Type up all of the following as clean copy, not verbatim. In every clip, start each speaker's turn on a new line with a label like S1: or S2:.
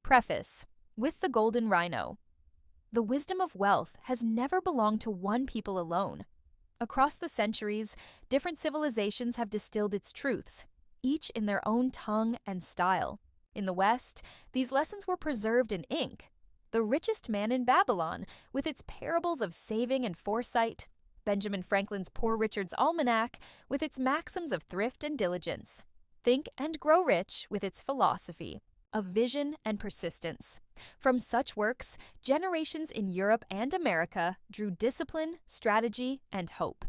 S1: Preface. With the Golden Rhino. The wisdom of wealth has never belonged to one people alone. Across the centuries, different civilizations have distilled its truths, each in their own tongue and style. In the West, these lessons were preserved in ink. The Richest Man in Babylon, with its parables of saving and foresight, Benjamin Franklin's Poor Richard's Almanac, with its maxims of thrift and diligence, Think and Grow Rich, with its philosophy of vision and persistence. From such works, generations in Europe and America drew discipline, strategy, and hope.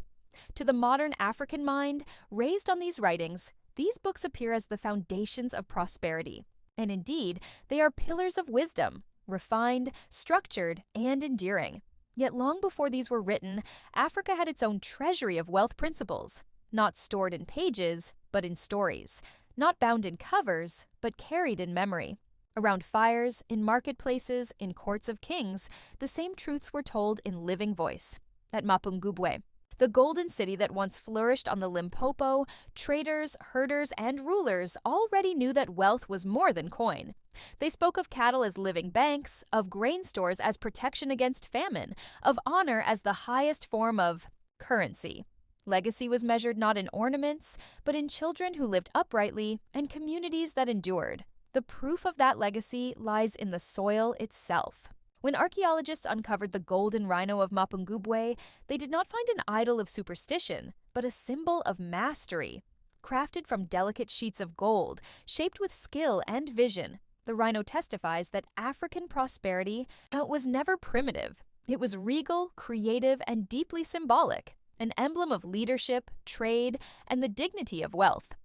S1: To the modern African mind, raised on these writings, these books appear as the foundations of prosperity. And indeed, they are pillars of wisdom, refined, structured, and enduring. Yet long before these were written, Africa had its own treasury of wealth principles, not stored in pages, but in stories. Not bound in covers, but carried in memory. Around fires, in marketplaces, in courts of kings, the same truths were told in living voice. At Mapungubwe, the golden city that once flourished on the Limpopo, traders, herders, and rulers already knew that wealth was more than coin. They spoke of cattle as living banks, of grain stores as protection against famine, of honor as the highest form of currency. Legacy was measured not in ornaments, but in children who lived uprightly and communities that endured. The proof of that legacy lies in the soil itself. When archaeologists uncovered the golden rhino of Mapungubwe, they did not find an idol of superstition, but a symbol of mastery. Crafted from delicate sheets of gold, shaped with skill and vision, the rhino testifies that African prosperity was never primitive. It was regal, creative, and deeply symbolic. An emblem of leadership, trade, and the dignity of wealth.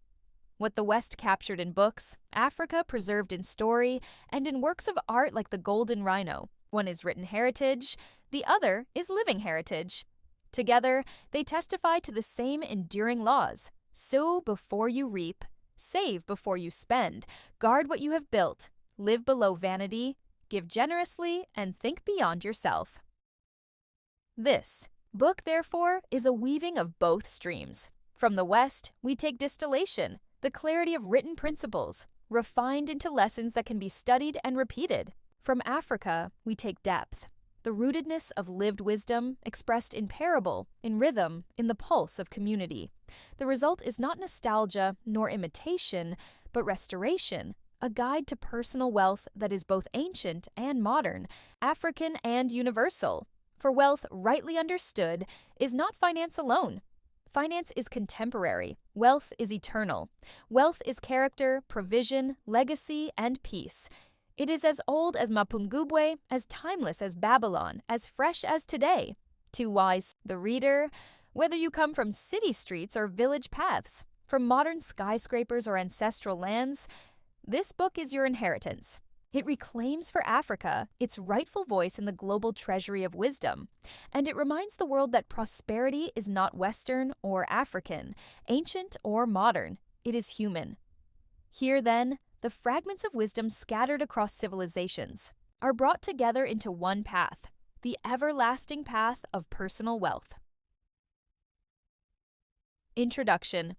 S1: What the West captured in books, Africa preserved in story and in works of art like the Golden Rhino. One is written heritage, the other is living heritage. Together, they testify to the same enduring laws. Sow before you reap, save before you spend, guard what you have built, live below vanity, give generously, and think beyond yourself. This book, therefore, is a weaving of both streams. From the West, we take distillation, the clarity of written principles, refined into lessons that can be studied and repeated. From Africa, we take depth, the rootedness of lived wisdom expressed in parable, in rhythm, in the pulse of community. The result is not nostalgia nor imitation, but restoration, a guide to personal wealth that is both ancient and modern, African and universal. For wealth, rightly understood, is not finance alone. Finance is contemporary. Wealth is eternal. Wealth is character, provision, legacy, and peace. It is as old as Mapungubwe, as timeless as Babylon, as fresh as today. To wise the reader, whether you come from city streets or village paths, from modern skyscrapers or ancestral lands, this book is your inheritance. It reclaims for Africa its rightful voice in the global treasury of wisdom, and it reminds the world that prosperity is not Western or African, ancient or modern. It is human. Here, then, the fragments of wisdom scattered across civilizations are brought together into one path, the everlasting path of personal wealth. Introduction.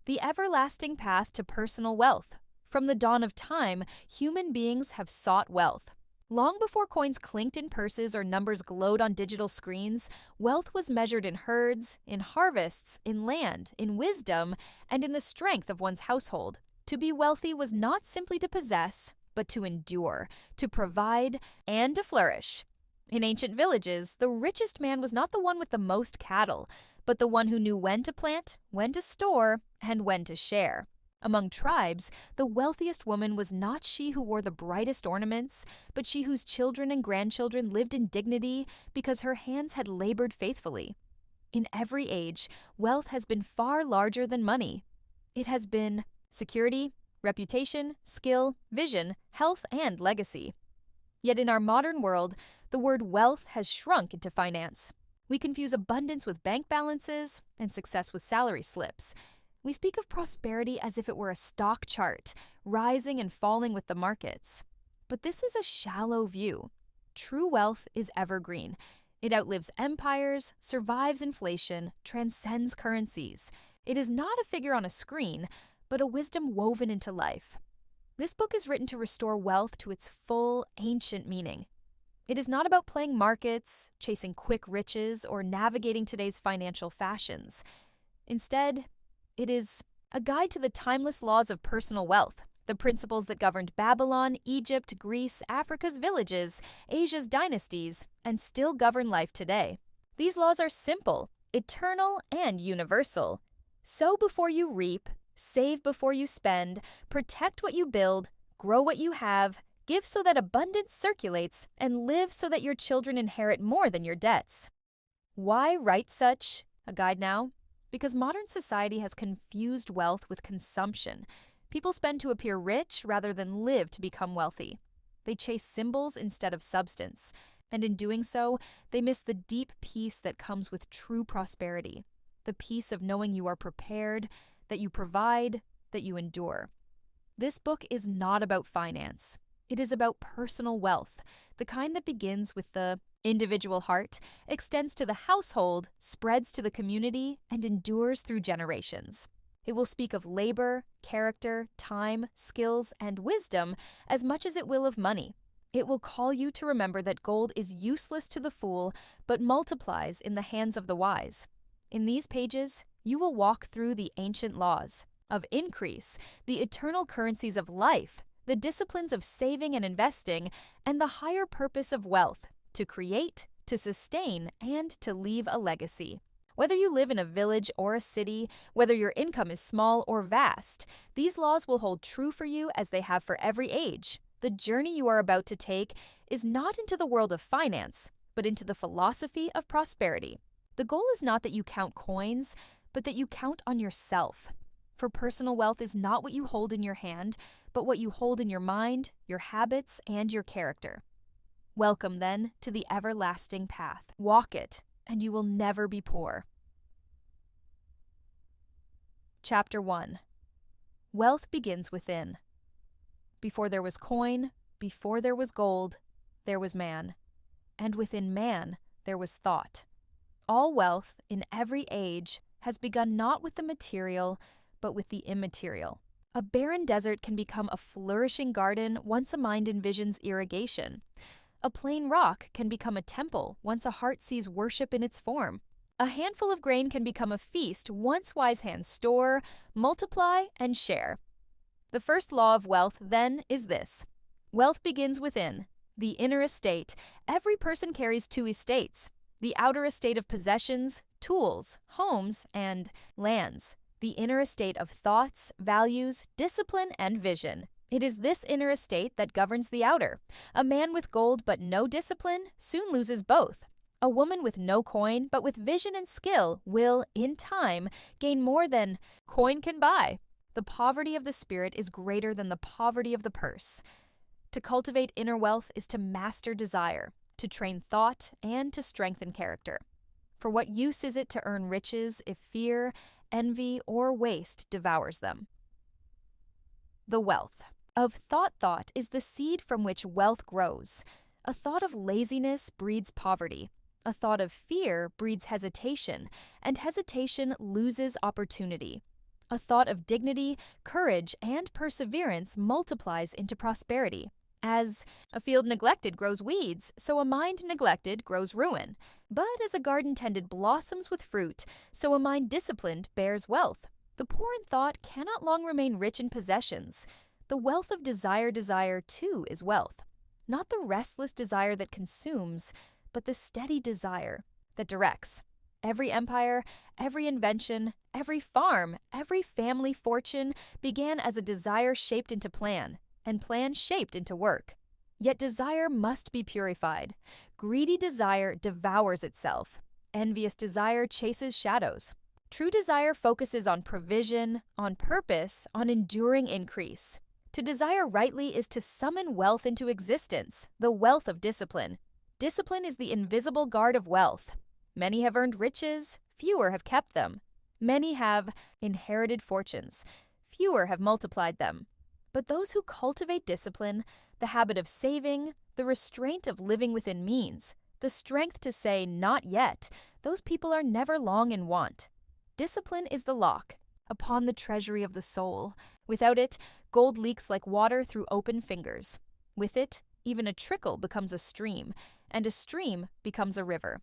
S1: The everlasting path to personal wealth. From the dawn of time, human beings have sought wealth. Long before coins clinked in purses or numbers glowed on digital screens, wealth was measured in herds, in harvests, in land, in wisdom, and in the strength of one's household. To be wealthy was not simply to possess, but to endure, to provide, and to flourish. In ancient villages, the richest man was not the one with the most cattle, but the one who knew when to plant, when to store, and when to share. Among tribes, the wealthiest woman was not she who wore the brightest ornaments, but she whose children and grandchildren lived in dignity because her hands had labored faithfully. In every age, wealth has been far larger than money. It has been security, reputation, skill, vision, health, and legacy. Yet in our modern world, the word wealth has shrunk into finance. We confuse abundance with bank balances and success with salary slips. We speak of prosperity as if it were a stock chart, rising and falling with the markets. But this is a shallow view. True wealth is evergreen. It outlives empires, survives inflation, transcends currencies. It is not a figure on a screen, but a wisdom woven into life. This book is written to restore wealth to its full, ancient meaning. It is not about playing markets, chasing quick riches, or navigating today's financial fashions. Instead, it is a guide to the timeless laws of personal wealth, the principles that governed Babylon, Egypt, Greece, Africa's villages, Asia's dynasties, and still govern life today. These laws are simple, eternal, and universal. Sow before you reap, save before you spend, protect what you build, grow what you have, give so that abundance circulates, and live so that your children inherit more than your debts. Why write such a guide now? Because modern society has confused wealth with consumption. People spend to appear rich rather than live to become wealthy. They chase symbols instead of substance, and in doing so, they miss the deep peace that comes with true prosperity, the peace of knowing you are prepared, that you provide, that you endure. This book is not about finance. It is about personal wealth, the kind that begins with the individual heart, extends to the household, spreads to the community, and endures through generations. It will speak of labor, character, time, skills, and wisdom as much as it will of money. It will call you to remember that gold is useless to the fool, but multiplies in the hands of the wise. In these pages, you will walk through the ancient laws of increase, the eternal currencies of life, the disciplines of saving and investing, and the higher purpose of wealth, to create, to sustain, and to leave a legacy. Whether you live in a village or a city, whether your income is small or vast, these laws will hold true for you as they have for every age. The journey you are about to take is not into the world of finance, but into the philosophy of prosperity. The goal is not that you count coins, but that you count on yourself. For personal wealth is not what you hold in your hand, but what you hold in your mind, your habits, and your character. Welcome, then, to the everlasting path. Walk it, and you will never be poor. Chapter 1. Wealth begins within. Before there was coin, before there was gold, there was man. And within man there was thought. All wealth, in every age, has begun not with the material, but with the immaterial. A barren desert can become a flourishing garden once a mind envisions irrigation. A plain rock can become a temple once a heart sees worship in its form. A handful of grain can become a feast once wise hands store, multiply, and share. The first law of wealth, then, is this. Wealth begins within. The inner estate. Every person carries two estates. The outer estate of possessions, tools, homes, and lands. The inner estate of thoughts, values, discipline, and vision. It is this inner estate that governs the outer. A man with gold but no discipline soon loses both. A woman with no coin but with vision and skill will, in time, gain more than coin can buy. The poverty of the spirit is greater than the poverty of the purse. To cultivate inner wealth is to master desire, to train thought, and to strengthen character. For what use is it to earn riches if fear, envy, or waste devours them? The wealth of thought is the seed from which wealth grows. A thought of laziness breeds poverty. A thought of fear breeds hesitation, and hesitation loses opportunity. A thought of dignity, courage, and perseverance multiplies into prosperity. As a field neglected grows weeds, so a mind neglected grows ruin. But as a garden tended blossoms with fruit, so a mind disciplined bears wealth. The poor in thought cannot long remain rich in possessions. The wealth of desire too is wealth. Not the restless desire that consumes, but the steady desire that directs. Every empire, every invention, every farm, every family fortune began as a desire shaped into plan, and plan shaped into work. Yet desire must be purified. Greedy desire devours itself. Envious desire chases shadows. True desire focuses on provision, on purpose, on enduring increase. To desire rightly is to summon wealth into existence, the wealth of discipline. Discipline is the invisible guard of wealth. Many have earned riches, fewer have kept them. Many have inherited fortunes, fewer have multiplied them. But those who cultivate discipline, the habit of saving, the restraint of living within means, the strength to say not yet, those people are never long in want. Discipline is the lock upon the treasury of the soul. Without it, gold leaks like water through open fingers. With it, even a trickle becomes a stream, and a stream becomes a river.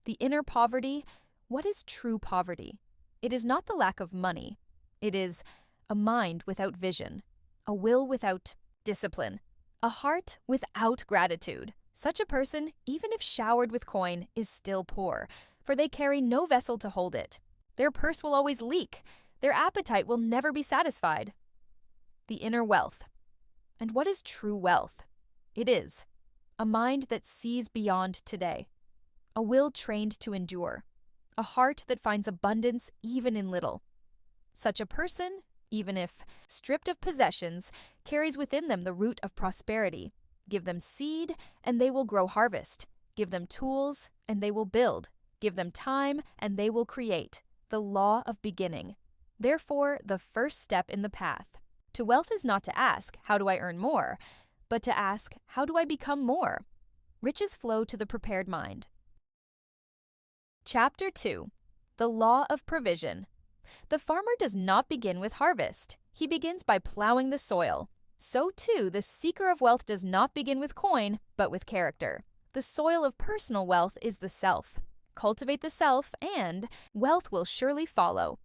S1: The inner poverty, what is true poverty? It is not the lack of money. It is a mind without vision, a will without discipline, a heart without gratitude. Such a person, even if showered with coin, is still poor, for they carry no vessel to hold it. Their purse will always leak. Their appetite will never be satisfied. The inner wealth. And what is true wealth? It is a mind that sees beyond today, a will trained to endure, a heart that finds abundance even in little. Such a person, even if stripped of possessions, carries within them the root of prosperity. Give them seed, and they will grow harvest. Give them tools, and they will build. Give them time, and they will create. The law of beginning. Therefore, the first step in the path to wealth is not to ask, how do I earn more? But to ask, how do I become more? Riches flow to the prepared mind. Chapter 2. The Law of Provision. The farmer does not begin with harvest. He begins by plowing the soil. So too, the seeker of wealth does not begin with coin, but with character. The soil of personal wealth is the self. Cultivate the self, and wealth will surely follow.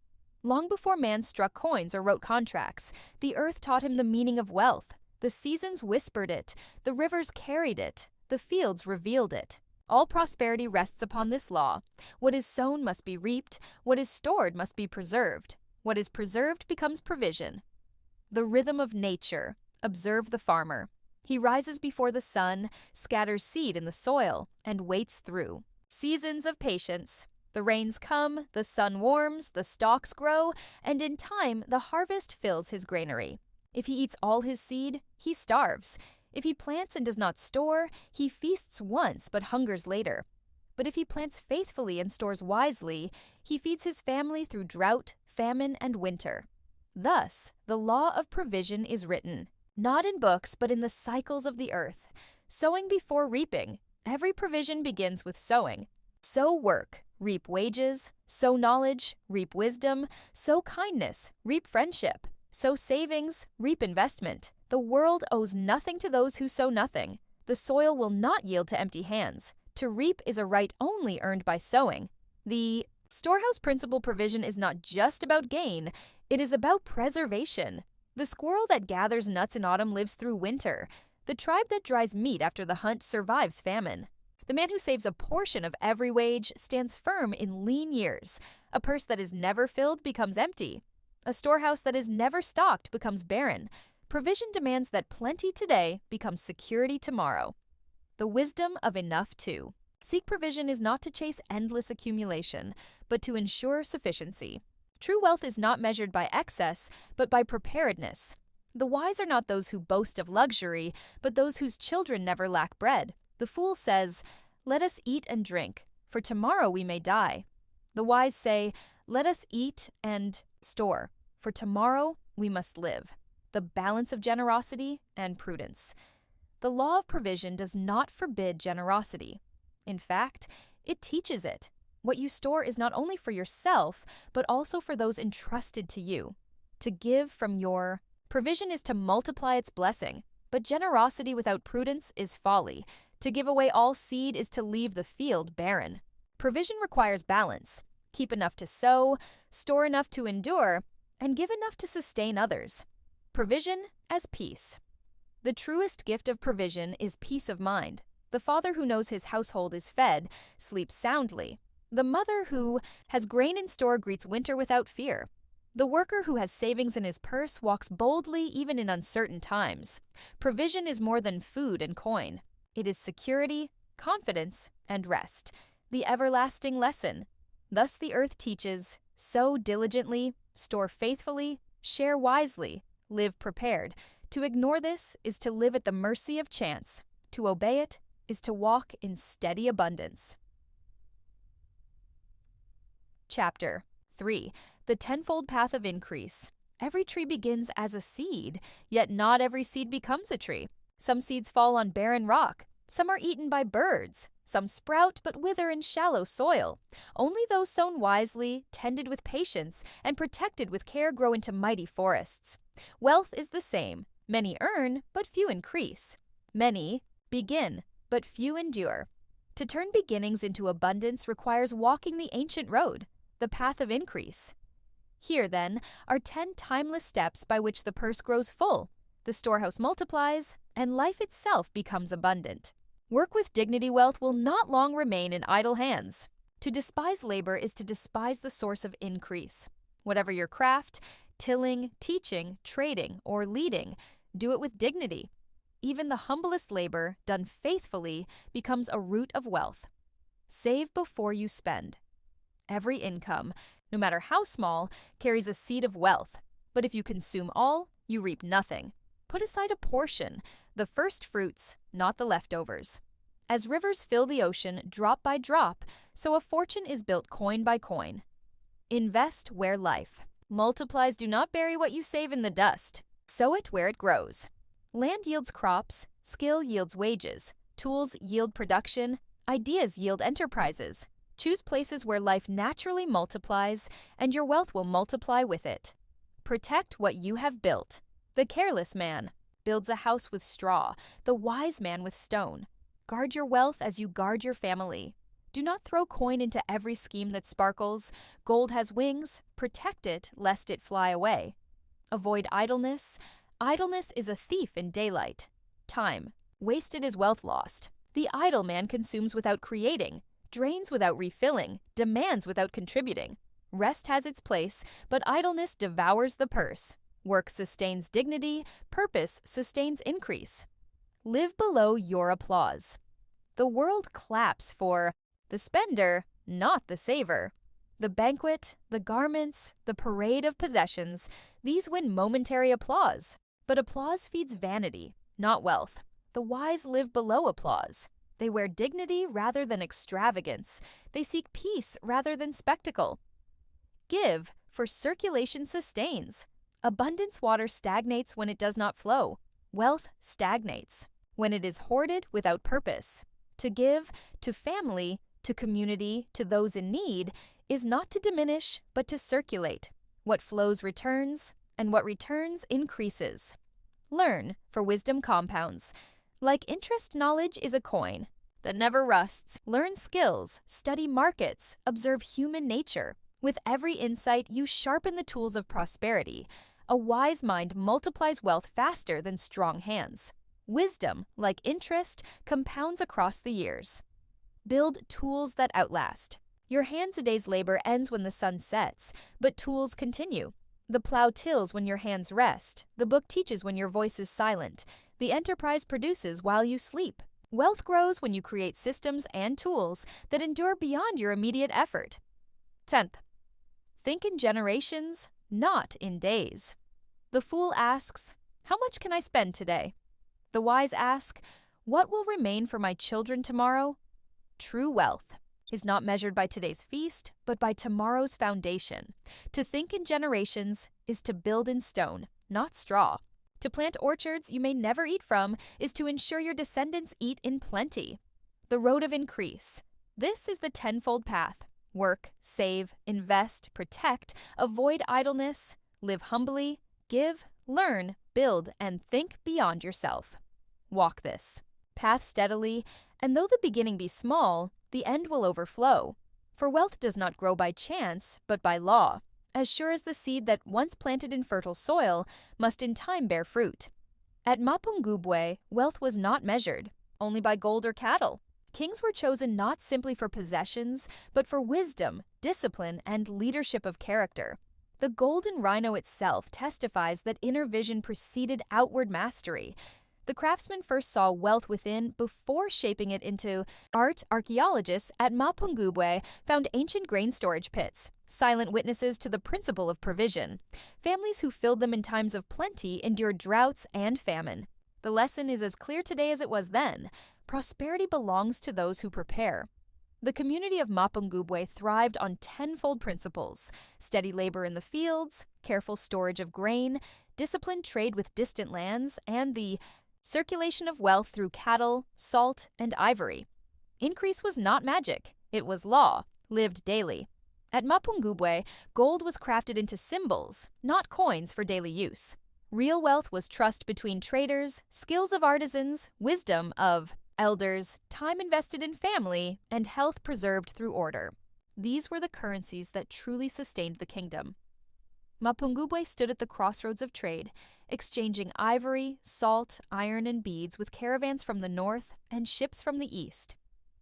S1: Long before man struck coins or wrote contracts, the earth taught him the meaning of wealth. The seasons whispered it, the rivers carried it, the fields revealed it. All prosperity rests upon this law. What is sown must be reaped, what is stored must be preserved. What is preserved becomes provision. The rhythm of nature. Observe the farmer. He rises before the sun, scatters seed in the soil, and waits through. Seasons of patience. The rains come, the sun warms, the stalks grow, and in time the harvest fills his granary. If he eats all his seed, he starves. If he plants and does not store, he feasts once but hungers later. But if he plants faithfully and stores wisely, he feeds his family through drought, famine, and winter. Thus, the law of provision is written, not in books but in the cycles of the earth. Sowing before reaping. Every provision begins with sowing. Sow work, reap wages. Sow knowledge, reap wisdom. Sow kindness, reap friendship. Sow savings, reap investment. The world owes nothing to those who sow nothing. The soil will not yield to empty hands. To reap is a right only earned by sowing. The storehouse principle provision is not just about gain, it is about preservation. The squirrel that gathers nuts in autumn lives through winter. The tribe that dries meat after the hunt survives famine. The man who saves a portion of every wage stands firm in lean years. A purse that is never filled becomes empty. A storehouse that is never stocked becomes barren. Provision demands that plenty today becomes security tomorrow. The wisdom of enough too. Seek provision is not to chase endless accumulation, but to ensure sufficiency. True wealth is not measured by excess, but by preparedness. The wise are not those who boast of luxury, but those whose children never lack bread. The fool says, "Let us eat and drink, for tomorrow we may die." The wise say, "Let us eat and store, for tomorrow we must live." The balance of generosity and prudence. The law of provision does not forbid generosity. In fact, it teaches it. What you store is not only for yourself, but also for those entrusted to you. To give from your provision is to multiply its blessing, but generosity without prudence is folly. To give away all seed is to leave the field barren. Provision requires balance. Keep enough to sow, store enough to endure, and give enough to sustain others. Provision as peace. The truest gift of provision is peace of mind. The father who knows his household is fed sleeps soundly. The mother who has grain in store greets winter without fear. The worker who has savings in his purse walks boldly even in uncertain times. Provision is more than food and coin. It is security, confidence, and rest. The everlasting lesson. Thus the earth teaches, sow diligently, store faithfully, share wisely, live prepared. To ignore this is to live at the mercy of chance. To obey it is to walk in steady abundance. Chapter 3. The Tenfold Path of Increase. Every tree begins as a seed, yet not every seed becomes a tree. Some seeds fall on barren rock. Some are eaten by birds. Some sprout but wither in shallow soil. Only those sown wisely, tended with patience, and protected with care grow into mighty forests. Wealth is the same. Many earn, but few increase. Many begin, but few endure. To turn beginnings into abundance requires walking the ancient road, the path of increase. Here, then, are 10 timeless steps by which the purse grows full, the storehouse multiplies, and life itself becomes abundant. Work with dignity wealth will not long remain in idle hands. To despise labor is to despise the source of increase. Whatever your craft, tilling, teaching, trading, or leading, do it with dignity. Even the humblest labor, done faithfully, becomes a root of wealth. Save before you spend. Every income, no matter how small, carries a seed of wealth. But if you consume all, you reap nothing. Put aside a portion, the first fruits, not the leftovers. As rivers fill the ocean drop by drop, so a fortune is built coin by coin. Invest where life multiplies. Do not bury what you save in the dust. Sow it where it grows. Land yields crops, skill yields wages, tools yield production, ideas yield enterprises. Choose places where life naturally multiplies, and your wealth will multiply with it. Protect what you have built. The careless man builds a house with straw, the wise man with stone. Guard your wealth as you guard your family. Do not throw coin into every scheme that sparkles. Gold has wings. Protect it, lest it fly away. Avoid idleness. Idleness is a thief in daylight. Time. Wasted is wealth lost. The idle man consumes without creating, drains without refilling, demands without contributing. Rest has its place, but idleness devours the purse. Work sustains dignity, purpose sustains increase. Live below your applause. The world claps for the spender, not the saver. The banquet, the garments, the parade of possessions, these win momentary applause. But applause feeds vanity, not wealth. The wise live below applause. They wear dignity rather than extravagance. They seek peace rather than spectacle. Give, for circulation sustains. Abundance water stagnates when it does not flow. Wealth stagnates when it is hoarded without purpose. To give, to family, to community, to those in need, is not to diminish, but to circulate. What flows returns, and what returns increases. Learn, for wisdom compounds. Like interest, knowledge is a coin that never rusts. Learn skills, study markets, observe human nature. With every insight, you sharpen the tools of prosperity. A wise mind multiplies wealth faster than strong hands. Wisdom, like interest, compounds across the years. Build tools that outlast. Your hands' a day's labor ends when the sun sets, but tools continue. The plow tills when your hands rest. The book teaches when your voice is silent. The enterprise produces while you sleep. Wealth grows when you create systems and tools that endure beyond your immediate effort. 10th, think in generations, not in days. The fool asks, how much can I spend today? The wise ask, what will remain for my children tomorrow? True wealth is not measured by today's feast, but by tomorrow's foundation. To think in generations is to build in stone, not straw. To plant orchards you may never eat from is to ensure your descendants eat in plenty. The road of increase. This is the tenfold path. Work, save, invest, protect, avoid idleness, live humbly, give, learn, build, and think beyond yourself. Walk this path steadily, and though the beginning be small, the end will overflow. For wealth does not grow by chance, but by law. As sure as the seed that, once planted in fertile soil, must in time bear fruit. At Mapungubwe, wealth was not measured, only by gold or cattle. Kings were chosen not simply for possessions, but for wisdom, discipline, and leadership of character. The golden rhino itself testifies that inner vision preceded outward mastery. The craftsman first saw wealth within before shaping it into art. Archaeologists at Mapungubwe found ancient grain storage pits, silent witnesses to the principle of provision. Families who filled them in times of plenty endured droughts and famine. The lesson is as clear today as it was then. Prosperity belongs to those who prepare. The community of Mapungubwe thrived on tenfold principles: steady labor in the fields, careful storage of grain, disciplined trade with distant lands, and the circulation of wealth through cattle, salt, and ivory. Increase was not magic, it was law, lived daily. At Mapungubwe, gold was crafted into symbols, not coins for daily use. Real wealth was trust between traders, skills of artisans, wisdom of elders, time invested in family, and health preserved through order. These were the currencies that truly sustained the kingdom. Mapungubwe stood at the crossroads of trade, exchanging ivory, salt, iron, and beads with caravans from the north and ships from the east.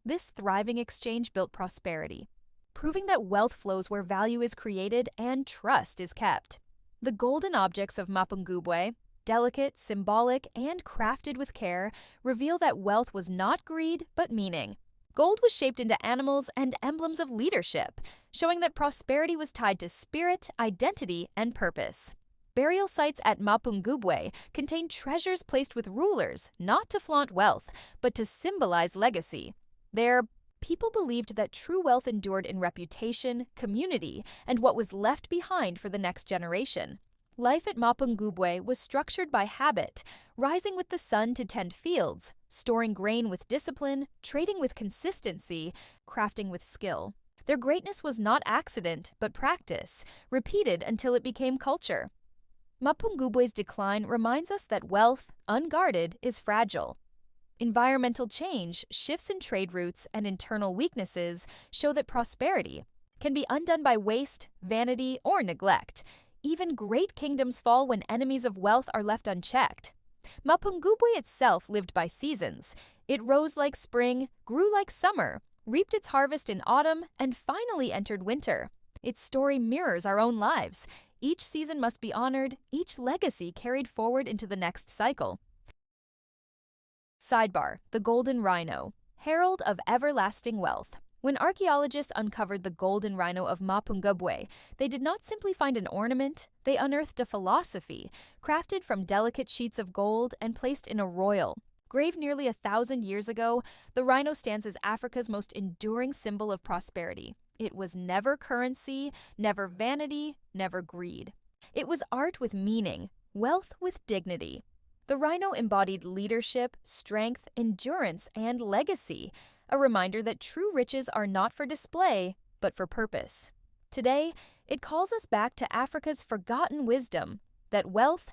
S1: This thriving exchange built prosperity, proving that wealth flows where value is created and trust is kept. The golden objects of Mapungubwe, delicate, symbolic, and crafted with care, reveal that wealth was not greed but meaning. Gold was shaped into animals and emblems of leadership, showing that prosperity was tied to spirit, identity, and purpose. Burial sites at Mapungubwe contain treasures placed with rulers, not to flaunt wealth, but to symbolize legacy. There, people believed that true wealth endured in reputation, community, and what was left behind for the next generation. Life at Mapungubwe was structured by habit, rising with the sun to tend fields, storing grain with discipline, trading with consistency, crafting with skill. Their greatness was not accident, but practice, repeated until it became culture. Mapungubwe's decline reminds us that wealth, unguarded, is fragile. Environmental change, shifts in trade routes, and internal weaknesses show that prosperity can be undone by waste, vanity, or neglect. Even great kingdoms fall when enemies of wealth are left unchecked. Mapungubwe itself lived by seasons. It rose like spring, grew like summer, reaped its harvest in autumn, and finally entered winter. Its story mirrors our own lives. Each season must be honored, each legacy carried forward into the next cycle. Sidebar: the Golden Rhino, herald of everlasting wealth. When archaeologists uncovered the golden rhino of Mapungubwe, they did not simply find an ornament, they unearthed a philosophy, crafted from delicate sheets of gold and placed in a royal. Graved nearly 1,000 years ago, the rhino stands as Africa's most enduring symbol of prosperity. It was never currency, never vanity, never greed. It was art with meaning, wealth with dignity. The rhino embodied leadership, strength, endurance, and legacy, a reminder that true riches are not for display, but for purpose. Today, it calls us back to Africa's forgotten wisdom, that wealth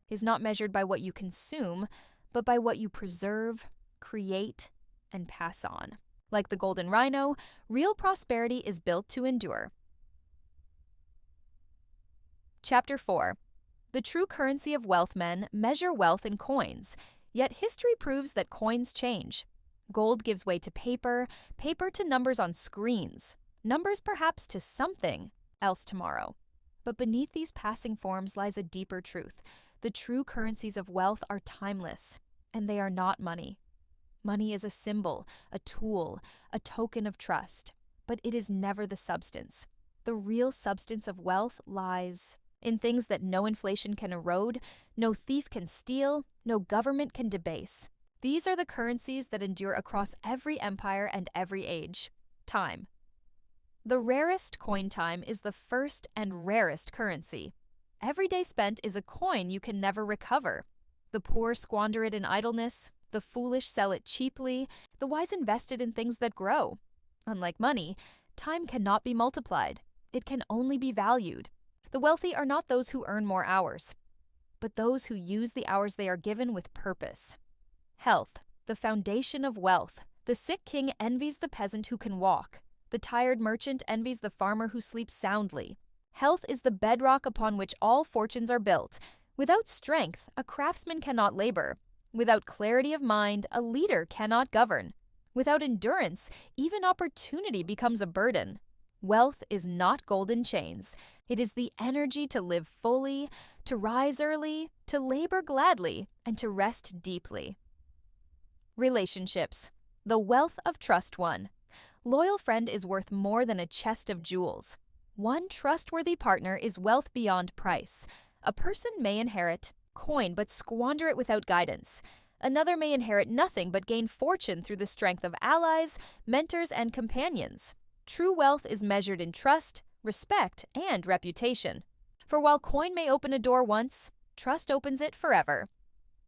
S1: is not measured by what you consume, but by what you preserve, create, and pass on. Like the golden rhino, real prosperity is built to endure. Chapter 4. The true currency of wealth. Men measure wealth in coins, yet history proves that coins change. Gold gives way to paper, paper to numbers on screens, numbers perhaps to something else tomorrow. But beneath these passing forms lies a deeper truth. The true currencies of wealth are timeless, and they are not money. Money is a symbol, a tool, a token of trust, but it is never the substance. The real substance of wealth lies in things that no inflation can erode, no thief can steal, no government can debase. These are the currencies that endure across every empire and every age. Time. The rarest coin time is the first and rarest currency. Every day spent is a coin you can never recover. The poor squander it in idleness, the foolish sell it cheaply, the wise invest it in things that grow. Unlike money, time cannot be multiplied. It can only be valued. The wealthy are not those who earn more hours, but those who use the hours they are given with purpose. Health, the foundation of wealth. The sick king envies the peasant who can walk. The tired merchant envies the farmer who sleeps soundly. Health is the bedrock upon which all fortunes are built. Without strength, a craftsman cannot labor. Without clarity of mind, a leader cannot govern. Without endurance, even opportunity becomes a burden. Wealth is not golden chains. It is the energy to live fully, to rise early, to labor gladly, and to rest deeply. Relationships. The wealth of trust. One loyal friend is worth more than a chest of jewels. One trustworthy partner is wealth beyond price. A person may inherit coin but squander it without guidance. Another may inherit nothing but gain fortune through the strength of allies, mentors, and companions. True wealth is measured in trust, respect, and reputation. For while coin may open a door once, trust opens it forever.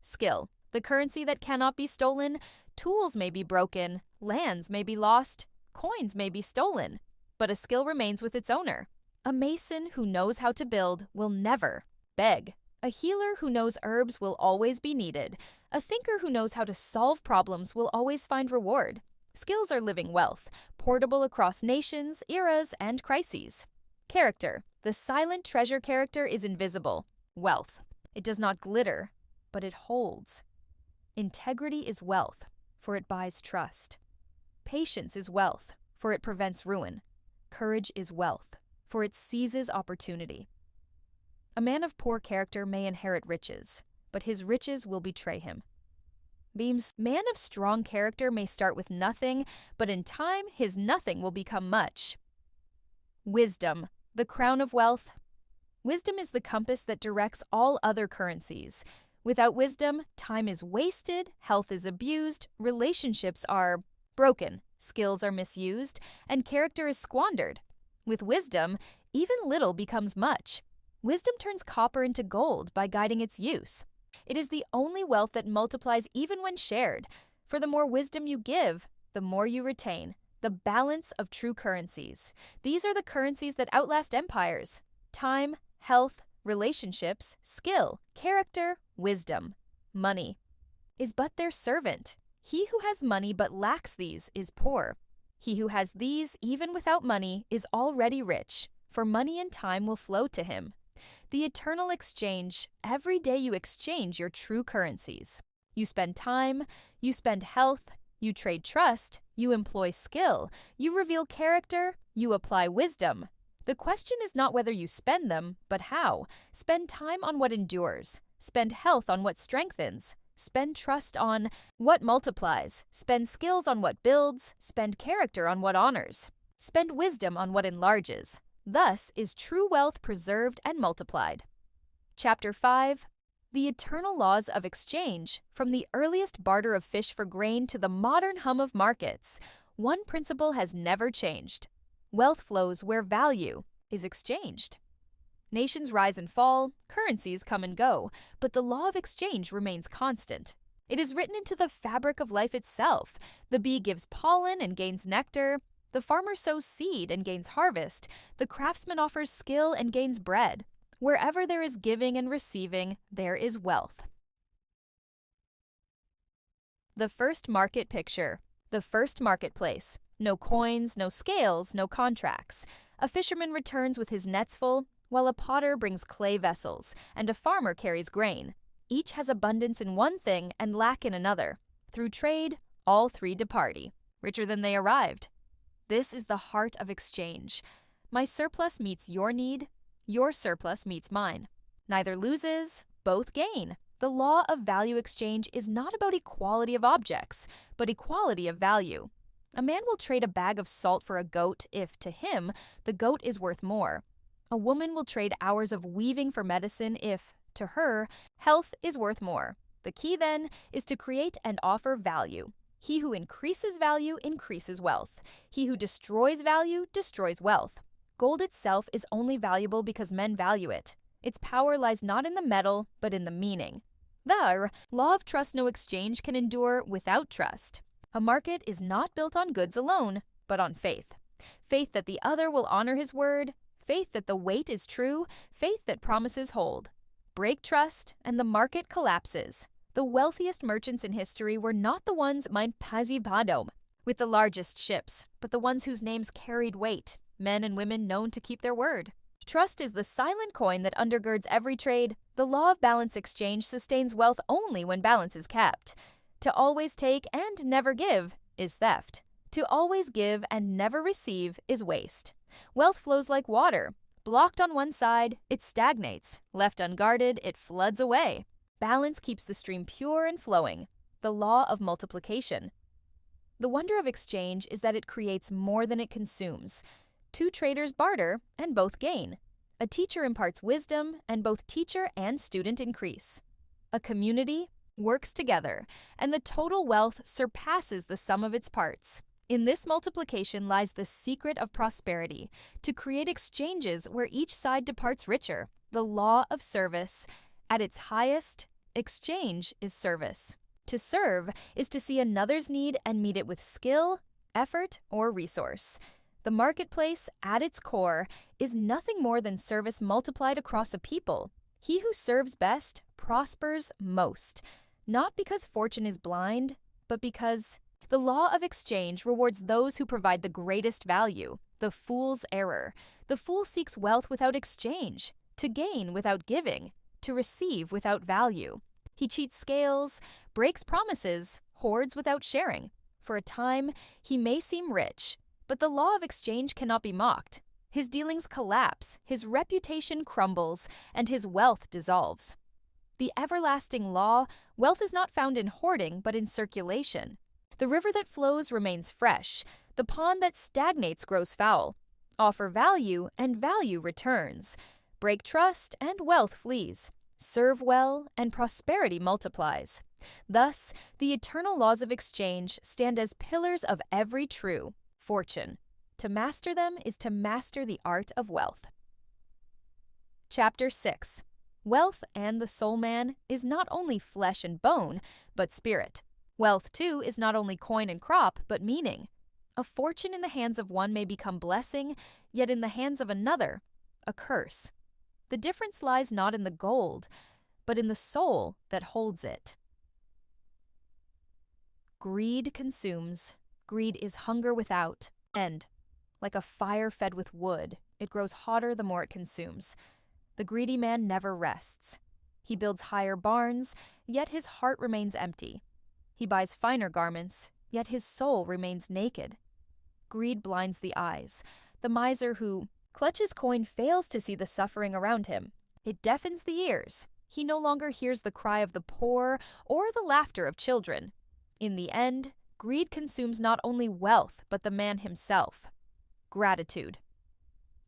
S1: Skill. The currency that cannot be stolen. Tools may be broken, lands may be lost, coins may be stolen, but a skill remains with its owner. A mason who knows how to build will never beg. A healer who knows herbs will always be needed. A thinker who knows how to solve problems will always find reward. Skills are living wealth, portable across nations, eras, and crises. Character. The silent treasure character is invisible. Wealth. It does not glitter, but it holds. Integrity is wealth, for it buys trust. Patience is wealth, for it prevents ruin. Courage is wealth, for it seizes opportunity. A man of poor character may inherit riches, but his riches will betray him. Beam's man of strong character may start with nothing, but in time his nothing will become much. Wisdom, the crown of wealth. Wisdom is the compass that directs all other currencies. Without wisdom, time is wasted, health is abused, relationships are broken, skills are misused, and character is squandered. With wisdom, even little becomes much. Wisdom turns copper into gold by guiding its use. It is the only wealth that multiplies even when shared. For the more wisdom you give, the more you retain. The balance of true currencies. These are the currencies that outlast empires. Time, health, relationships, skill, character, wisdom. Money is but their servant. He who has money but lacks these is poor. He who has these even without money is already rich, for money and time will flow to him. The eternal exchange. Every day you exchange your true currencies. You spend time, you spend health, you trade trust, you employ skill, you reveal character, you apply wisdom. The question is not whether you spend them, but how. Spend time on what endures. Spend health on what strengthens. Spend trust on what multiplies. Spend skills on what builds. Spend character on what honors. Spend wisdom on what enlarges. Thus is true wealth preserved and multiplied. Chapter 5. The eternal laws of exchange. From the earliest barter of fish for grain to the modern hum of markets, one principle has never changed. Wealth flows where value is exchanged. Nations rise and fall, currencies come and go, but the law of exchange remains constant. It is written into the fabric of life itself. The bee gives pollen and gains nectar. The farmer sows seed and gains harvest. The craftsman offers skill and gains bread. Wherever there is giving and receiving, there is wealth. The first market picture. The first marketplace. No coins, no scales, no contracts. A fisherman returns with his nets full, while a potter brings clay vessels, and a farmer carries grain. Each has abundance in one thing and lack in another. Through trade, all three depart, richer than they arrived. This is the heart of exchange. My surplus meets your need, your surplus meets mine. Neither loses, both gain. The law of value exchange is not about equality of objects, but equality of value. A man will trade a bag of salt for a goat if, to him, the goat is worth more. A woman will trade hours of weaving for medicine if, to her, health is worth more. The key, then, is to create and offer value. He who increases value increases wealth. He who destroys value destroys wealth. Gold itself is only valuable because men value it. Its power lies not in the metal, but in the meaning. The law of trust no exchange can endure without trust. A market is not built on goods alone, but on faith. Faith that the other will honor his word, faith that the weight is true, faith that promises hold. Break trust, and the market collapses. The wealthiest merchants in history were not the ones mind pasivadom, with the largest ships, but the ones whose names carried weight, men and women known to keep their word. Trust is the silent coin that undergirds every trade. The law of balance exchange sustains wealth only when balance is kept. To always take and never give is theft. To always give and never receive is waste. Wealth flows like water. Blocked on one side, it stagnates. Left unguarded, it floods away. Balance keeps the stream pure and flowing. The law of multiplication. The wonder of exchange is that it creates more than it consumes. Two traders barter, and both gain. A teacher imparts wisdom, and both teacher and student increase. A community works together, and the total wealth surpasses the sum of its parts. In this multiplication lies the secret of prosperity, to create exchanges where each side departs richer. The law of service. At its highest, exchange is service. To serve is to see another's need and meet it with skill, effort, or resource. The marketplace, at its core, is nothing more than service multiplied across a people. He who serves best prospers most, not because fortune is blind, but because the law of exchange rewards those who provide the greatest value. The fool's error. The fool seeks wealth without exchange, to gain without giving, to receive without value. He cheats scales, breaks promises, hoards without sharing. For a time, he may seem rich, but the law of exchange cannot be mocked. His dealings collapse, his reputation crumbles, and his wealth dissolves. The everlasting law, wealth is not found in hoarding, but in circulation. The river that flows remains fresh. The pond that stagnates grows foul. Offer value, and value returns. Break trust, and wealth flees. Serve well, and prosperity multiplies. Thus, the eternal laws of exchange stand as pillars of every true fortune. To master them is to master the art of wealth. Chapter 6. Wealth and the soul man is not only flesh and bone, but spirit. Wealth, too, is not only coin and crop, but meaning. A fortune in the hands of one may become blessing, yet in the hands of another, a curse. The difference lies not in the gold, but in the soul that holds it. Greed consumes. Greed is hunger without end. Like a fire fed with wood, it grows hotter the more it consumes. The greedy man never rests. He builds higher barns, yet his heart remains empty. He buys finer garments, yet his soul remains naked. Greed blinds the eyes. The miser who clutches coin fails to see the suffering around him. It deafens the ears. He no longer hears the cry of the poor or the laughter of children. In the end, greed consumes not only wealth, but the man himself. Gratitude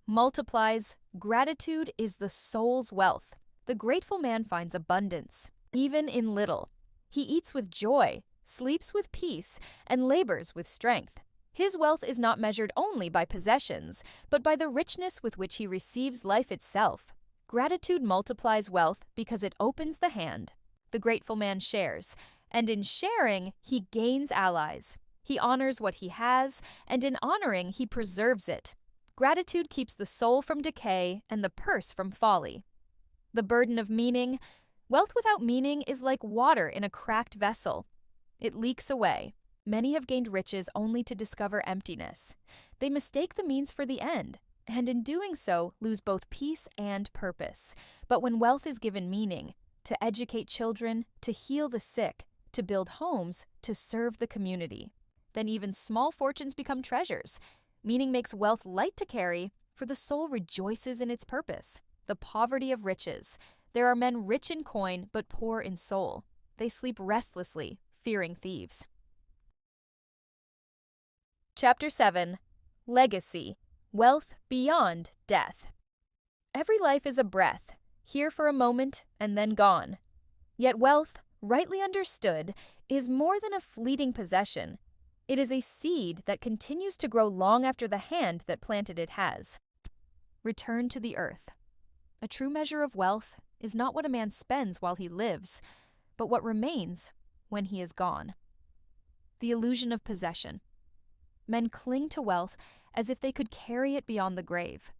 S1: multiplies. Gratitude is the soul's wealth. The grateful man finds abundance, even in little. He eats with joy, sleeps with peace, and labors with strength. His wealth is not measured only by possessions, but by the richness with which he receives life itself. Gratitude multiplies wealth because it opens the hand. The grateful man shares, and in sharing, he gains allies. He honors what he has, and in honoring, he preserves it. Gratitude keeps the soul from decay and the purse from folly. The burden of meaning. Wealth without meaning is like water in a cracked vessel. It leaks away. Many have gained riches only to discover emptiness. They mistake the means for the end, and in doing so, lose both peace and purpose. But when wealth is given meaning, to educate children, to heal the sick, to build homes, to serve the community, then even small fortunes become treasures. Meaning makes wealth light to carry, for the soul rejoices in its purpose. The poverty of riches. There are men rich in coin, but poor in soul. They sleep restlessly, fearing thieves. Chapter 7. Legacy. Wealth beyond death. Every life is a breath, here for a moment and then gone. Yet wealth, rightly understood, is more than a fleeting possession. It is a seed that continues to grow long after the hand that planted it has. Return to the earth. A true measure of wealth is not what a man spends while he lives, but what remains when he is gone. The illusion of possession. Men cling to wealth as if they could carry it beyond the grave.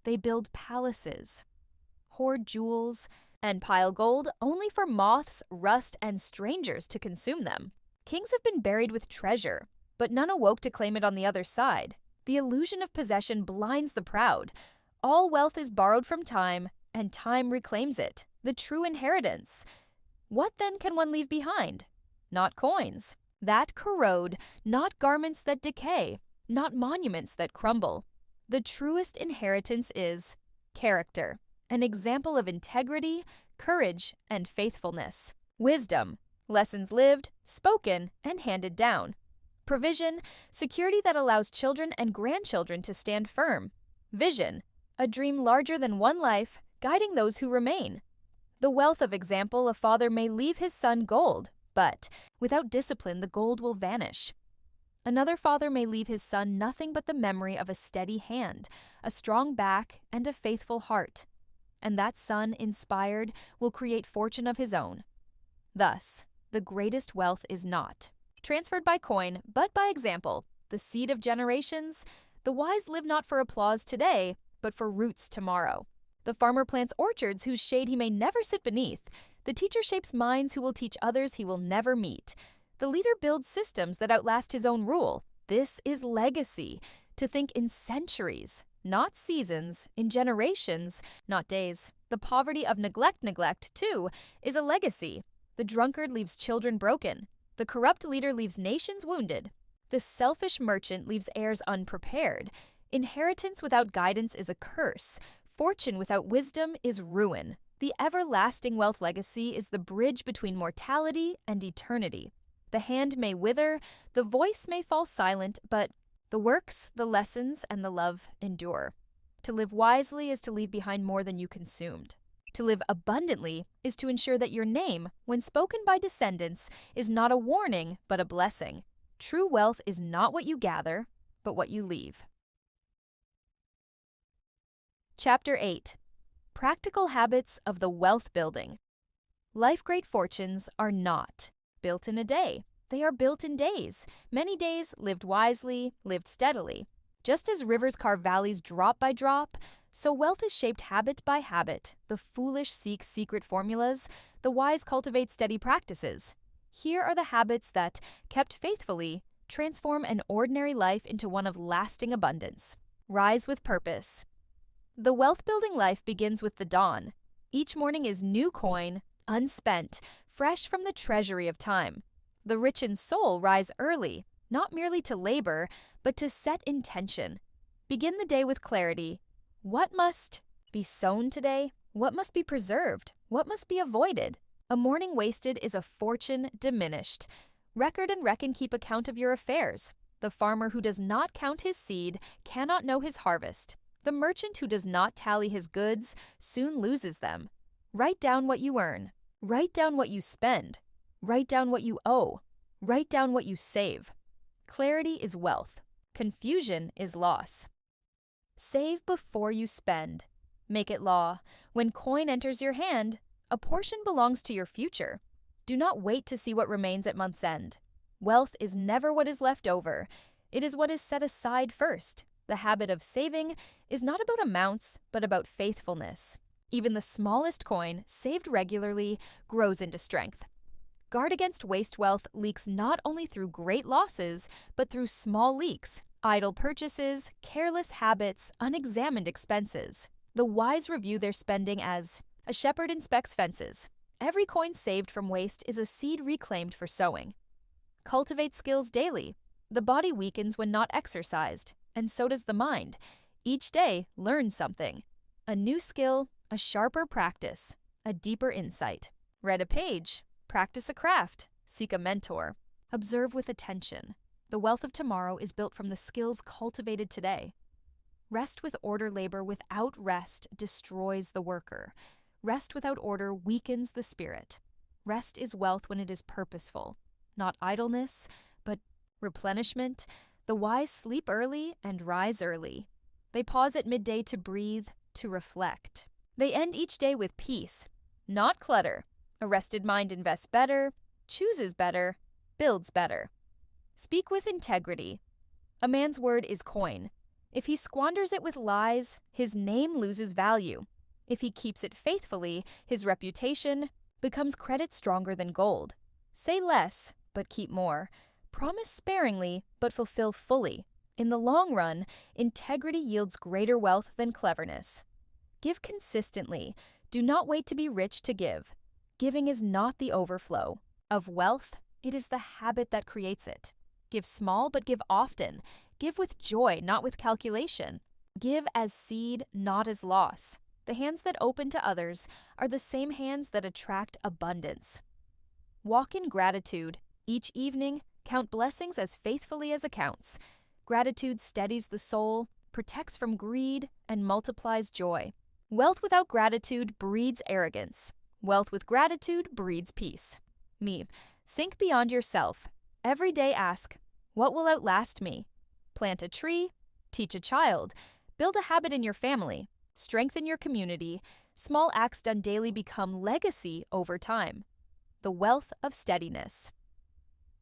S1: They build palaces, hoard jewels, and pile gold only for moths, rust, and strangers to consume them. Kings have been buried with treasure, but none awoke to claim it on the other side. The illusion of possession blinds the proud. All wealth is borrowed from time, and time reclaims it, the true inheritance. What then can one leave behind? Not coins that corrode, not garments that decay, not monuments that crumble. The truest inheritance is character, an example of integrity, courage, and faithfulness. Wisdom, lessons lived, spoken, and handed down. Provision, security that allows children and grandchildren to stand firm. Vision, a dream larger than one life, guiding those who remain. The wealth of example, a father may leave his son gold, but without discipline the gold will vanish. Another father may leave his son nothing but the memory of a steady hand, a strong back, and a faithful heart. And that son, inspired, will create fortune of his own. Thus, the greatest wealth is not transferred by coin, but by example, the seed of generations. The wise live not for applause today, but for roots tomorrow. The farmer plants orchards whose shade he may never sit beneath. The teacher shapes minds who will teach others he will never meet. The leader builds systems that outlast his own rule. This is legacy. To think in centuries, not seasons, in generations, not days. The poverty of neglect, too, is a legacy. The drunkard leaves children broken. The corrupt leader leaves nations wounded. The selfish merchant leaves heirs unprepared. Inheritance without guidance is a curse. Fortune without wisdom is ruin. The everlasting wealth legacy is the bridge between mortality and eternity. The hand may wither, the voice may fall silent, but the works, the lessons, and the love endure. To live wisely is to leave behind more than you consumed. To live abundantly is to ensure that your name, when spoken by descendants, is not a warning, but a blessing. True wealth is not what you gather, but what you leave. Chapter 8. Practical Habits of the Wealth Building. Life great fortunes are not built in a day. They are built in days. Many days lived wisely, lived steadily. Just as rivers carve valleys drop by drop, so wealth is shaped habit by habit. The foolish seek secret formulas, the wise cultivate steady practices. Here are the habits that, kept faithfully, transform an ordinary life into one of lasting abundance. Rise with purpose. The wealth-building life begins with the dawn. Each morning is new coin, unspent, fresh from the treasury of time. The rich in soul rise early, not merely to labor, but to set intention. Begin the day with clarity. What must be sown today? What must be preserved? What must be avoided? A morning wasted is a fortune diminished. Record and reckon keep account of your affairs. The farmer who does not count his seed cannot know his harvest. The merchant who does not tally his goods soon loses them. Write down what you earn. Write down what you spend. Write down what you owe. Write down what you save. Clarity is wealth. Confusion is loss. Save before you spend. Make it law. When coin enters your hand, a portion belongs to your future. Do not wait to see what remains at month's end. Wealth is never what is left over. It is what is set aside first. The habit of saving is not about amounts, but about faithfulness. Even the smallest coin, saved regularly, grows into strength. Guard against waste. Wealth leaks not only through great losses, but through small leaks, idle purchases, careless habits, unexamined expenses. The wise review their spending as a shepherd inspects fences. Every coin saved from waste is a seed reclaimed for sowing. Cultivate skills daily. The body weakens when not exercised, and so does the mind. Each day, learn something. A new skill, a sharper practice, a deeper insight. Read a page. Practice a craft. Seek a mentor. Observe with attention. The wealth of tomorrow is built from the skills cultivated today. Rest with order. Labor without rest destroys the worker. Rest without order weakens the spirit. Rest is wealth when it is purposeful, not idleness, but replenishment. The wise sleep early and rise early. They pause at midday to breathe, to reflect. They end each day with peace, not clutter. A rested mind invests better, chooses better, builds better. Speak with integrity. A man's word is coin. If he squanders it with lies, his name loses value. If he keeps it faithfully, his reputation becomes credit stronger than gold. Say less, but keep more. Promise sparingly, but fulfill fully. In the long run, integrity yields greater wealth than cleverness. Give consistently. Do not wait to be rich to give. Giving is not the overflow of wealth. It is the habit that creates it. Give small, but give often. Give with joy, not with calculation. Give as seed, not as loss. The hands that open to others are the same hands that attract abundance. Walk in gratitude. Each evening, count blessings as faithfully as accounts. Gratitude steadies the soul, protects from greed, and multiplies joy. Wealth without gratitude breeds arrogance. Wealth with gratitude breeds peace. Me. Think beyond yourself. Every day ask, what will outlast me? Plant a tree, teach a child, build a habit in your family, strengthen your community. Small acts done daily become legacy over time. The wealth of steadiness.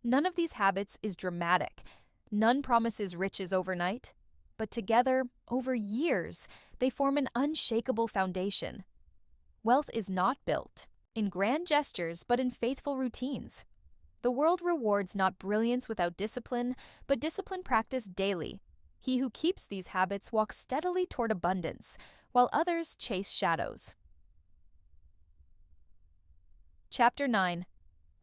S1: None of these habits is dramatic. None promises riches overnight. but together, over years, they form an unshakable foundation. Wealth is not built in grand gestures, but in faithful routines. The world rewards not brilliance without discipline, but discipline practiced daily. He who keeps these habits walks steadily toward abundance, while others chase shadows. Chapter 9.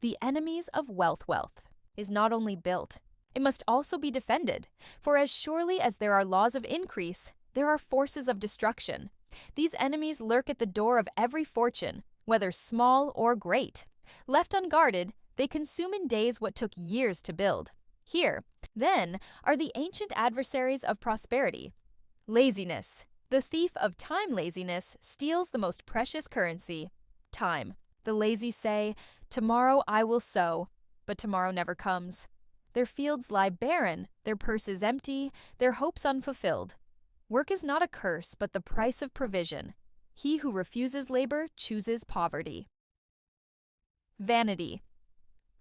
S1: The enemies of wealth is not only built, it must also be defended, for as surely as there are laws of increase, there are forces of destruction. These enemies lurk at the door of every fortune, whether small or great. Left unguarded, they consume in days what took years to build. Here, then, are the ancient adversaries of prosperity. Laziness. The thief of time laziness steals the most precious currency, time. The lazy say, "Tomorrow I will sow," but tomorrow never comes. Their fields lie barren, their purses empty, their hopes unfulfilled. Work is not a curse, but the price of provision. He who refuses labor chooses poverty. Vanity.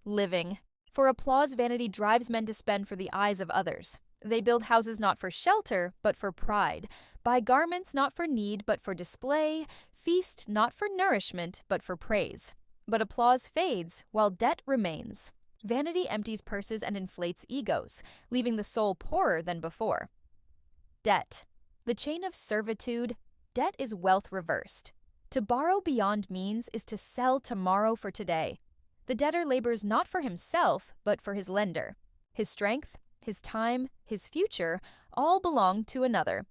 S1: Living. For applause, vanity drives men to spend for the eyes of others. They build houses not for shelter, but for pride, buy garments not for need, but for display, feast not for nourishment, but for praise. But applause fades, while debt remains. Vanity empties purses and inflates egos, leaving the soul poorer than before. Debt. The chain of servitude. Debt is wealth reversed. To borrow beyond means is to sell tomorrow for today. The debtor labors not for himself, but for his lender. His strength, his time, his future, all belong to another.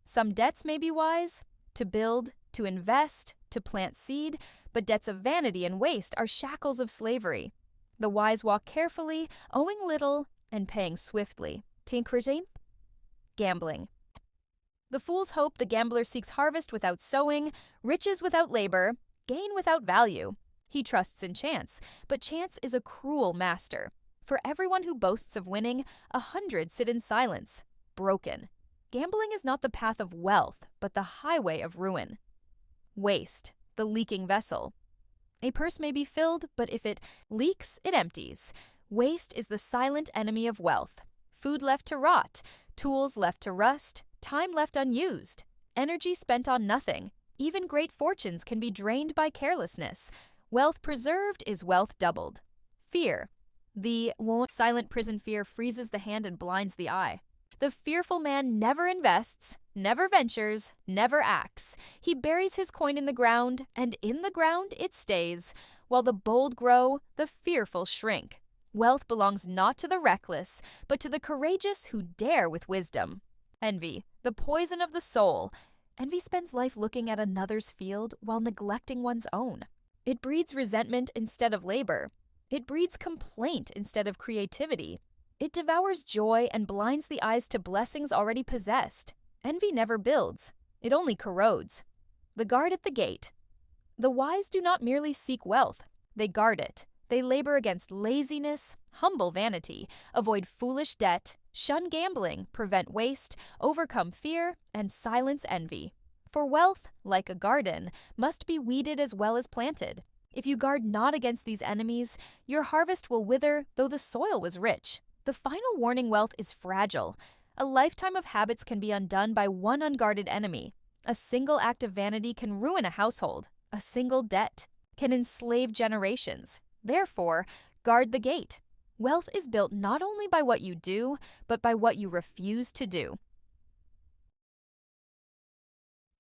S1: Some debts may be wise, to build, to invest, to plant seed, but debts of vanity and waste are shackles of slavery. The wise walk carefully, owing little, and paying swiftly. Tinkriti? Gambling. The fool's hope, the gambler seeks harvest without sowing, riches without labor, gain without value. He trusts in chance, but chance is a cruel master. For everyone who boasts of winning, 100 sit in silence, broken. Gambling is not the path of wealth, but the highway of ruin. Waste, the leaking vessel. A purse may be filled, but if it leaks, it empties. Waste is the silent enemy of wealth. Food left to rot, tools left to rust, time left unused, energy spent on nothing. Even great fortunes can be drained by carelessness. Wealth preserved is wealth doubled. Fear. The silent prison fear freezes the hand and blinds the eye. The fearful man never invests, never ventures, never acts. He buries his coin in the ground, and in the ground it stays. While the bold grow, the fearful shrink. Wealth belongs not to the reckless, but to the courageous who dare with wisdom. Envy, the poison of the soul. Envy spends life looking at another's field while neglecting one's own. It breeds resentment instead of labor. It breeds complaint instead of creativity. It devours joy and blinds the eyes to blessings already possessed. Envy never builds. It only corrodes. The guard at the gate. The wise do not merely seek wealth. They guard it. They labor against laziness, humble vanity, avoid foolish debt, shun gambling, prevent waste, overcome fear, and silence envy. For wealth, like a garden, must be weeded as well as planted. If you guard not against these enemies, your harvest will wither, though the soil was rich. The final warning: wealth is fragile. A lifetime of habits can be undone by one unguarded enemy. A single act of vanity can ruin a household. A single debt can enslave generations. Therefore, guard the gate. Wealth is built not only by what you do, but by what you refuse to do.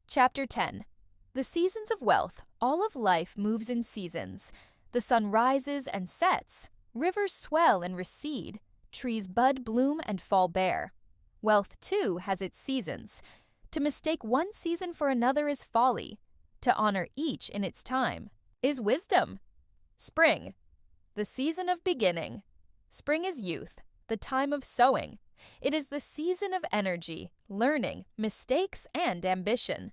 S1: Chapter 10. The seasons of wealth. All of life moves in seasons. The sun rises and sets. Rivers swell and recede. Trees bud, bloom, and fall bare. Wealth, too, has its seasons. To mistake one season for another is folly. To honor each in its time is wisdom. Spring, the season of beginning. Spring is youth, the time of sowing. It is the season of energy, learning, mistakes, and ambition.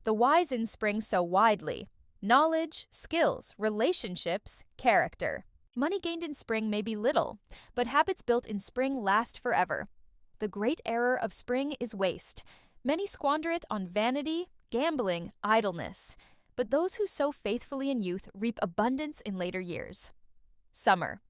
S1: The wise in spring sow widely. Knowledge, skills, relationships, character. Money gained in spring may be little, but habits built in spring last forever. The great error of spring is waste. Many squander it on vanity, gambling, idleness. But those who sow faithfully in youth reap abundance in later years. Summer.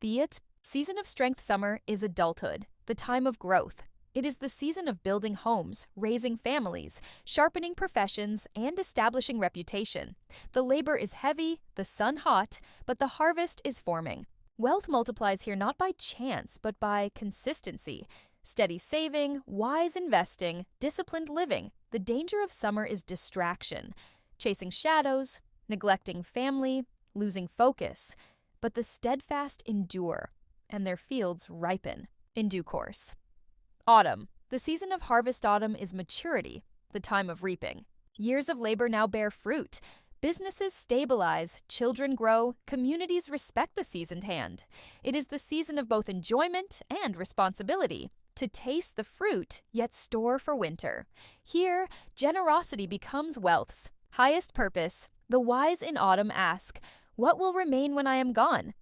S1: The season of strength. Summer is adulthood, the time of growth. It is the season of building homes, raising families, sharpening professions, and establishing reputation. The labor is heavy, the sun hot, but the harvest is forming. Wealth multiplies here not by chance, but by consistency. Steady saving, wise investing, disciplined living. The danger of summer is distraction, chasing shadows, neglecting family, losing focus. But the steadfast endure, and their fields ripen in due course. Autumn. The season of harvest autumn is maturity, the time of reaping. Years of labor now bear fruit. Businesses stabilize, children grow, communities respect the seasoned hand. It is the season of both enjoyment and responsibility. To taste the fruit, yet store for winter. Here, generosity becomes wealth's highest purpose. The wise in autumn ask, "What will remain when I am gone?"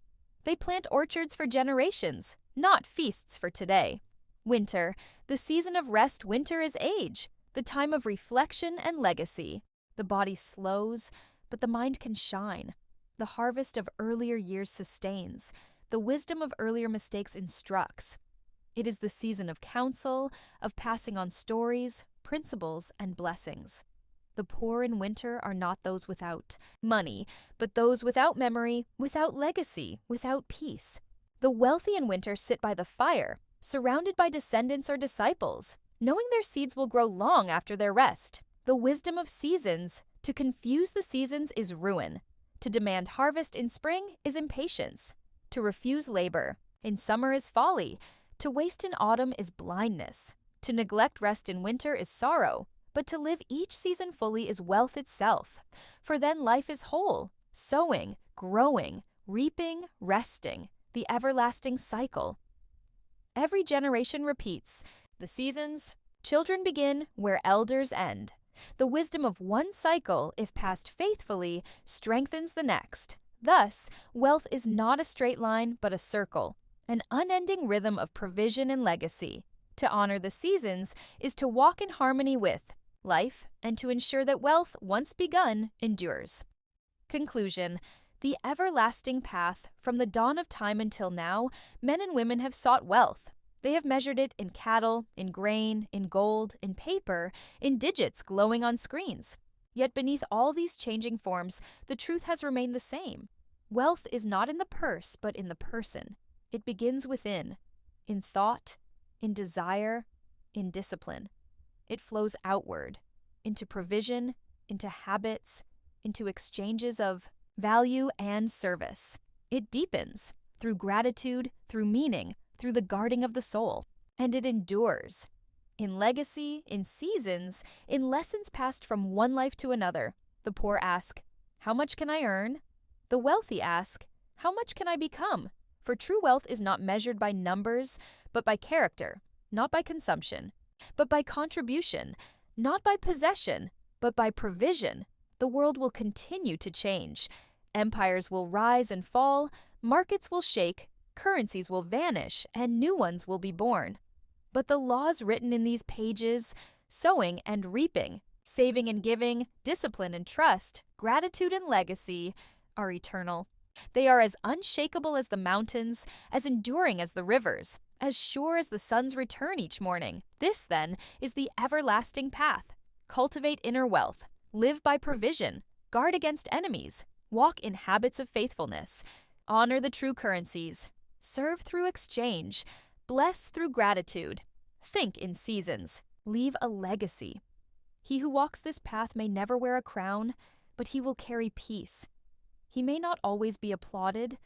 S1: They plant orchards for generations, not feasts for today. Winter. The season of rest. Winter is age, the time of reflection and legacy. The body slows, but the mind can shine. The harvest of earlier years sustains. The wisdom of earlier mistakes instructs. It is the season of counsel, of passing on stories, principles, and blessings. The poor in winter are not those without money, but those without memory, without legacy, without peace. The wealthy in winter sit by the fire, surrounded by descendants or disciples, knowing their seeds will grow long after their rest. The wisdom of seasons. To confuse the seasons is ruin. To demand harvest in spring is impatience. To refuse labor in summer is folly. To waste in autumn is blindness. To neglect rest in winter is sorrow. But to live each season fully is wealth itself. For then life is whole, sowing, growing, reaping, resting, the everlasting cycle. Every generation repeats the seasons. Children begin where elders end. The wisdom of one cycle, if passed faithfully, strengthens the next. Thus, wealth is not a straight line, but a circle, an unending rhythm of provision and legacy. To honor the seasons is to walk in harmony with life and to ensure that wealth, once begun, endures. Conclusion. The everlasting path. From the dawn of time until now, men and women have sought wealth. They have measured it in cattle, in grain, in gold, in paper, in digits glowing on screens. Yet beneath all these changing forms, the truth has remained the same. Wealth is not in the purse, but in the person. It begins within, in thought, in desire, in discipline. It flows outward, into provision, into habits, into exchanges of value and service. It deepens through gratitude, through meaning, through the guarding of the soul. And it endures in legacy, in seasons, in lessons passed from one life to another. The poor ask, "How much can I earn?" The wealthy ask, "How much can I become?" For true wealth is not measured by numbers, but by character, not by consumption, but by contribution, not by possession, but by provision. The world will continue to change. Empires will rise and fall, markets will shake, currencies will vanish, and new ones will be born. But the laws written in these pages, sowing and reaping, saving and giving, discipline and trust, gratitude and legacy, are eternal. They are as unshakable as the mountains, as enduring as the rivers, as sure as the sun's return each morning. This, then, is the everlasting path. Cultivate inner wealth, live by provision, guard against enemies, walk in habits of faithfulness, honor the true currencies, serve through exchange, bless through gratitude, think in seasons, leave a legacy. He who walks this path may never wear a crown, but he will carry peace. He may not always be applauded,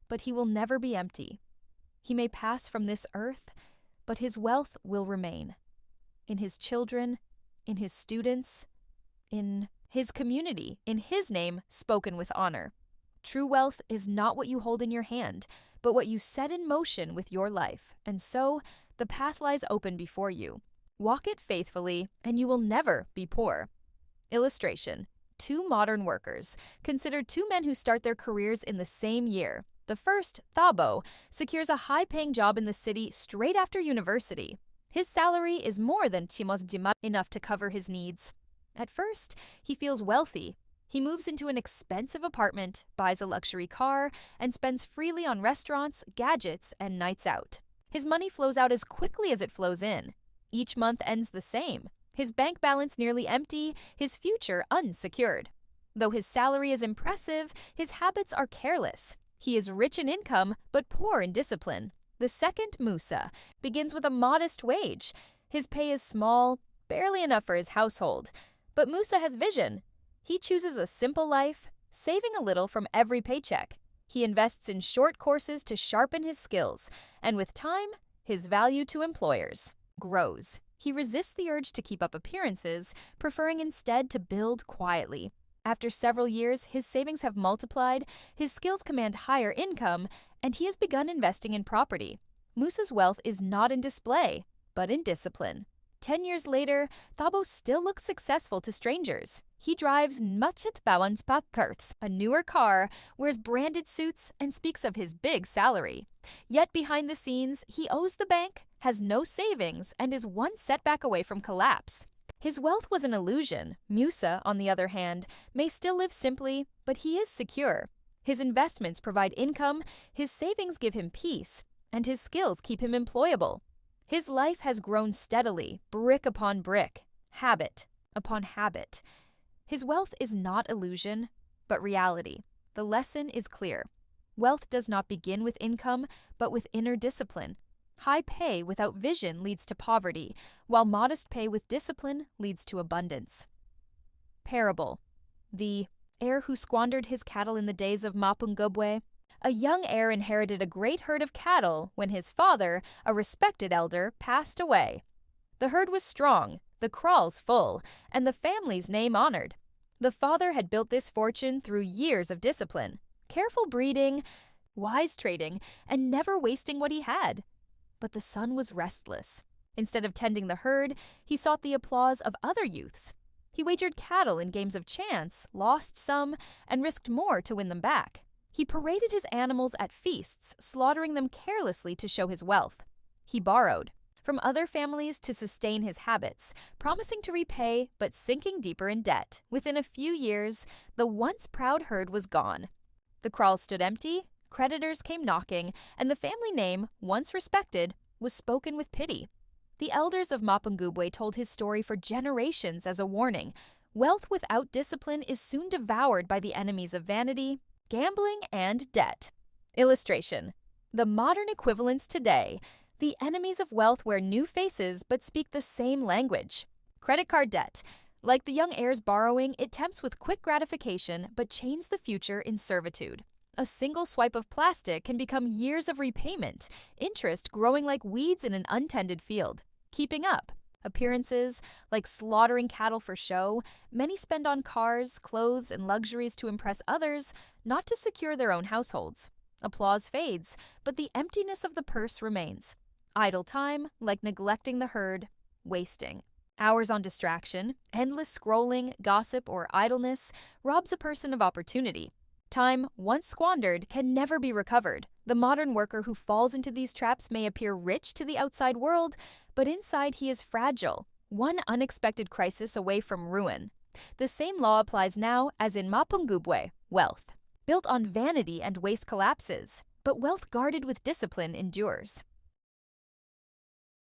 S1: but he will never be empty. He may pass from this earth, but his wealth will remain. In his children, in his students, in his community, in his name spoken with honor. True wealth is not what you hold in your hand, but what you set in motion with your life, and so the path lies open before you. Walk it faithfully, and you will never be poor. Illustration. Two modern workers. Consider two men who start their careers in the same year. The first, Thabo, secures a high-paying job in the city straight after university. His salary is more than Timos Dima, enough to cover his needs. At first, he feels wealthy. He moves into an expensive apartment, buys a luxury car, and spends freely on restaurants, gadgets, and nights out. His money flows out as quickly as it flows in. each month ends the same. His bank balance nearly empty, his future unsecured. Though his salary is impressive, his habits are careless. He is rich in income, but poor in discipline. The second, Musa, begins with a modest wage. His pay is small, barely enough for his household. But Musa has vision. He chooses a simple life, saving a little from every paycheck. He invests in short courses to sharpen his skills, and with time, his value to employers grows. He resists the urge to keep up appearances, preferring instead to build quietly. After several years, his savings have multiplied, his skills command higher income, and he has begun investing in property. Musa's wealth is not in display, but in discipline. 10 years later, Thabo still looks successful to strangers. He drives Macet Bawans Papkarts, a newer car, wears branded suits, and speaks of his big salary. Yet behind the scenes, he owes the bank, has no savings, and is one setback away from collapse. His wealth was an illusion. Musa, on the other hand, may still live simply, but he is secure. His investments provide income, his savings give him peace, and his skills keep him employable. His life has grown steadily, brick upon brick, habit upon habit. His wealth is not illusion, but reality. The lesson is clear. Wealth does not begin with income, but with inner discipline. High pay without vision leads to poverty, while modest pay with discipline leads to abundance. Parable. The heir who squandered his cattle in the days of Mapungubwe. A young heir inherited a great herd of cattle when his father, a respected elder, passed away. The herd was strong, the kraals full, and the family's name honored. The father had built this fortune through years of discipline, careful breeding, wise trading, and never wasting what he had. But the son was restless. Instead of tending the herd, he sought the applause of other youths. He wagered cattle in games of chance, lost some, and risked more to win them back. He paraded his animals at feasts, slaughtering them carelessly to show his wealth. He borrowed from other families to sustain his habits, promising to repay but sinking deeper in debt. Within a few years, the once proud herd was gone. The kraal stood empty, creditors came knocking, and the family name, once respected, was spoken with pity. The elders of Mapungubwe told his story for generations as a warning. Wealth without discipline is soon devoured by the enemies of vanity, gambling, and debt. Illustration. The modern equivalents today. The enemies of wealth wear new faces but speak the same language. Credit card debt. Like the young heir's borrowing, it tempts with quick gratification but chains the future in servitude. A single swipe of plastic can become years of repayment, interest growing like weeds in an untended field. Keeping up. Appearances, like slaughtering cattle for show, many spend on cars, clothes, and luxuries to impress others, not to secure their own households. Applause fades, but the emptiness of the purse remains. Idle time, like neglecting the herd, wasting. Hours on distraction, endless scrolling, gossip, or idleness robs a person of opportunity. Time, once squandered, can never be recovered. The modern worker who falls into these traps may appear rich to the outside world, but inside he is fragile, one unexpected crisis away from ruin. The same law applies now as in Mapungubwe, wealth. Built on vanity and waste collapses, but wealth guarded with discipline endures.